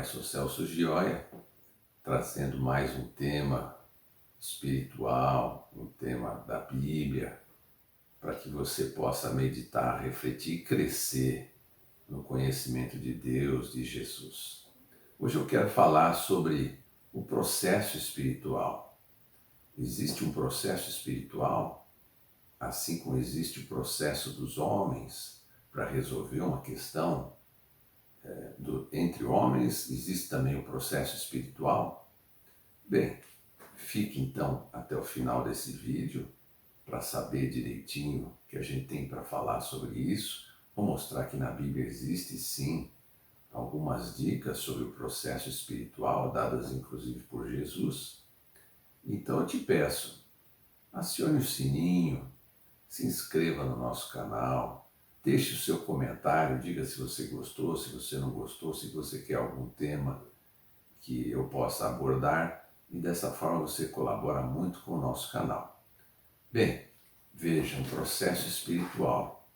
Pai, sou Celso Gioia, trazendo mais um tema espiritual, um tema da Bíblia, para que você possa meditar, refletir e crescer no conhecimento de Deus, de Jesus. Hoje eu quero falar sobre o processo espiritual. Existe um processo espiritual, assim como existe o processo dos homens para resolver uma questão entre homens, existe também o processo espiritual. Bem, fique então até o final desse vídeo para saber direitinho o que a gente tem para falar sobre isso. Vou mostrar que na Bíblia existe sim algumas dicas sobre o processo espiritual, dadas inclusive por Jesus. Então eu te peço, acione o sininho, se inscreva no nosso canal, deixe o seu comentário, diga se você gostou, se você não gostou, se você quer algum tema que eu possa abordar, e dessa forma você colabora muito com o nosso canal. Bem, veja, um processo espiritual.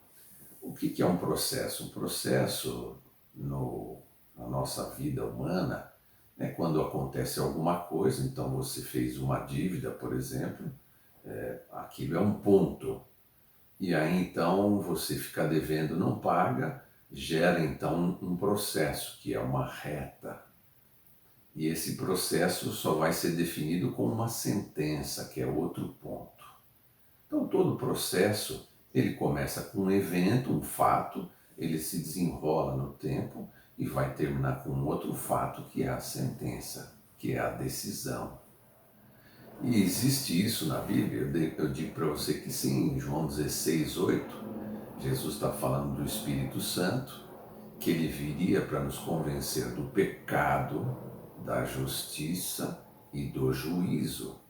O que é um processo? Um processo na nossa vida humana é quando acontece alguma coisa, então você fez uma dívida, por exemplo, aquilo é um ponto. E aí então você fica devendo, não paga, gera então um processo, que é uma reta. E esse processo só vai ser definido com uma sentença, que é outro ponto. Então todo processo, ele começa com um evento, um fato, ele se desenrola no tempo e vai terminar com um outro fato, que é a sentença, que é a decisão. E existe isso na Bíblia, eu digo para você que sim, em João 16:8, Jesus está falando do Espírito Santo, que ele viria para nos convencer do pecado, da justiça e do juízo.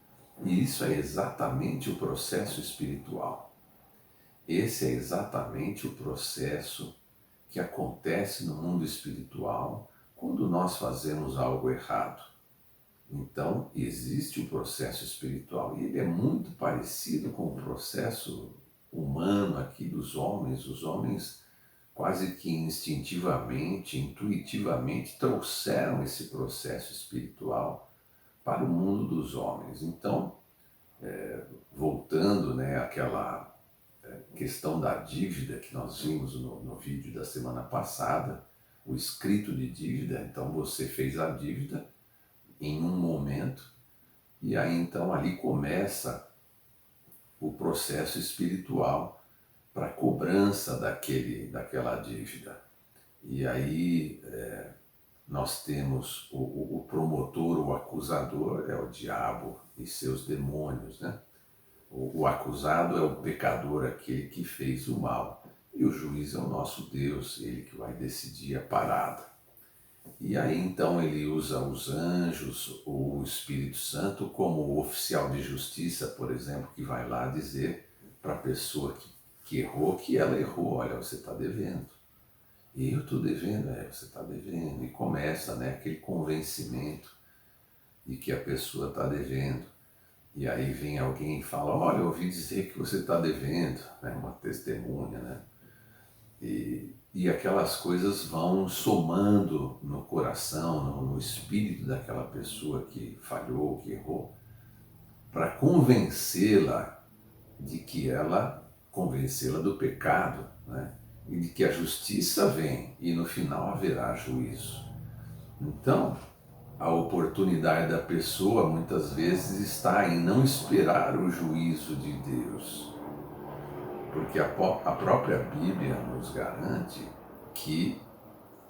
E isso é exatamente o processo espiritual. Esse é exatamente o processo que acontece no mundo espiritual quando nós fazemos algo errado. Então, existe o processo espiritual e ele é muito parecido com o processo humano aqui dos homens. Os homens quase que instintivamente, intuitivamente trouxeram esse processo espiritual para o mundo dos homens. Então, voltando àquela questão da dívida que nós vimos no vídeo da semana passada, o escrito de dívida, então você fez a dívida em um momento, e aí então ali começa o processo espiritual para a cobrança daquela dívida. E aí nós temos o promotor, o acusador, é o diabo e seus demônios, né? O acusado é o pecador, aquele que fez o mal, e o juiz é o nosso Deus, ele que vai decidir a parada. E aí então ele usa os anjos, o Espírito Santo, como o oficial de justiça, por exemplo, que vai lá dizer para a pessoa que errou, que ela errou. Olha, você está devendo. E eu estou devendo, você está devendo. E começa aquele convencimento de que a pessoa está devendo. E aí vem alguém e fala, olha, eu ouvi dizer que você está devendo, uma testemunha, né? E aquelas coisas vão somando no coração, no espírito daquela pessoa que falhou, que errou, para convencê-la convencê-la do pecado, né? E de que a justiça vem e no final haverá juízo. Então, a oportunidade da pessoa muitas vezes está em não esperar o juízo de Deus. Porque a própria Bíblia nos garante que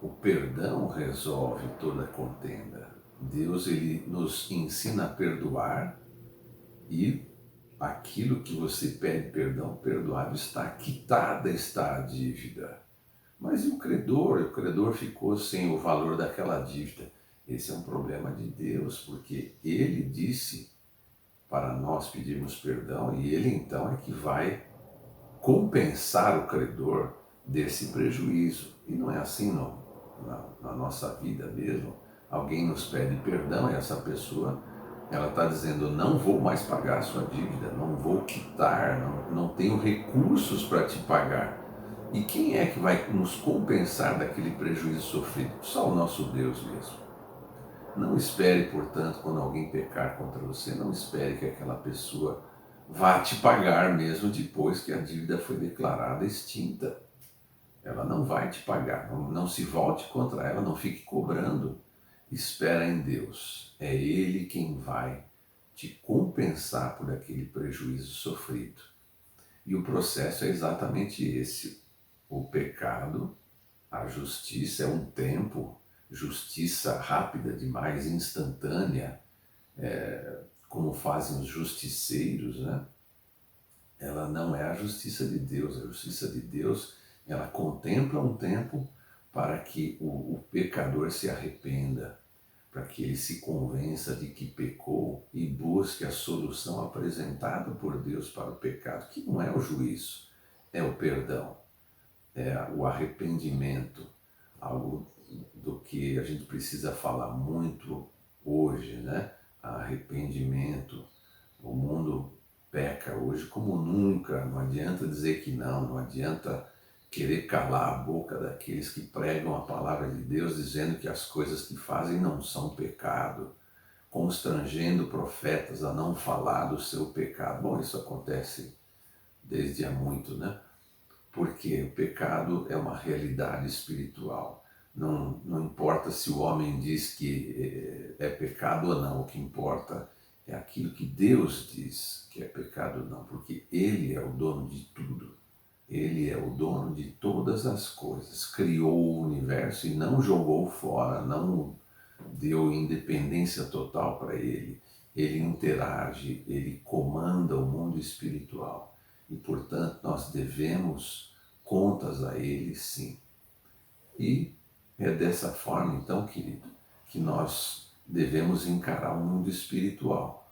o perdão resolve toda contenda. Deus ele nos ensina a perdoar e aquilo que você pede perdão, perdoado está, quitada está a dívida. Mas e o credor? O credor ficou sem o valor daquela dívida. Esse é um problema de Deus, porque ele disse para nós pedirmos perdão e ele então é que vai compensar o credor desse prejuízo. E não é assim na nossa vida mesmo. Alguém nos pede perdão e essa pessoa ela está dizendo, não vou mais pagar a sua dívida, não vou quitar, não tenho recursos para te pagar. E quem é que vai nos compensar daquele prejuízo sofrido? Só o nosso Deus mesmo. Não espere, portanto, quando alguém pecar contra você, não espere que aquela pessoa vá te pagar mesmo depois que a dívida foi declarada extinta. Ela não vai te pagar, não se volte contra ela, não fique cobrando. Espera em Deus. É Ele quem vai te compensar por aquele prejuízo sofrido. E o processo é exatamente esse. O pecado, a justiça é um tempo, justiça rápida demais, instantânea, como fazem os justiceiros, né? Ela não é a justiça de Deus. A justiça de Deus, ela contempla um tempo para que o pecador se arrependa, para que ele se convença de que pecou e busque a solução apresentada por Deus para o pecado, que não é o juízo, é o perdão, é o arrependimento, algo do que a gente precisa falar muito hoje, né? Arrependimento. O mundo peca hoje como nunca, não adianta dizer que não, não adianta querer calar a boca daqueles que pregam a palavra de Deus dizendo que as coisas que fazem não são pecado, constrangendo profetas a não falar do seu pecado. Bom, isso acontece desde há muito, né? Porque o pecado é uma realidade espiritual. Não importa se o homem diz que é pecado ou não, o que importa é aquilo que Deus diz que é pecado ou não, porque Ele é o dono de tudo. Ele é o dono de todas as coisas, criou o universo e não jogou fora, não deu independência total para ele. Ele interage, ele comanda o mundo espiritual e, portanto, nós devemos contas a ele, sim. E é dessa forma, então, querido, que nós devemos encarar o mundo espiritual,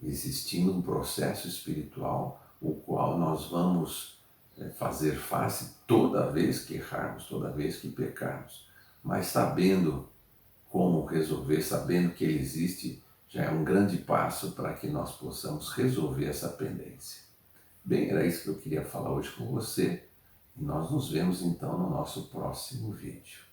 existindo um processo espiritual, o qual nós vamos fazer face toda vez que errarmos, toda vez que pecarmos, mas sabendo como resolver, sabendo que ele existe, já é um grande passo para que nós possamos resolver essa pendência. Bem, era isso que eu queria falar hoje com você e nós nos vemos então no nosso próximo vídeo.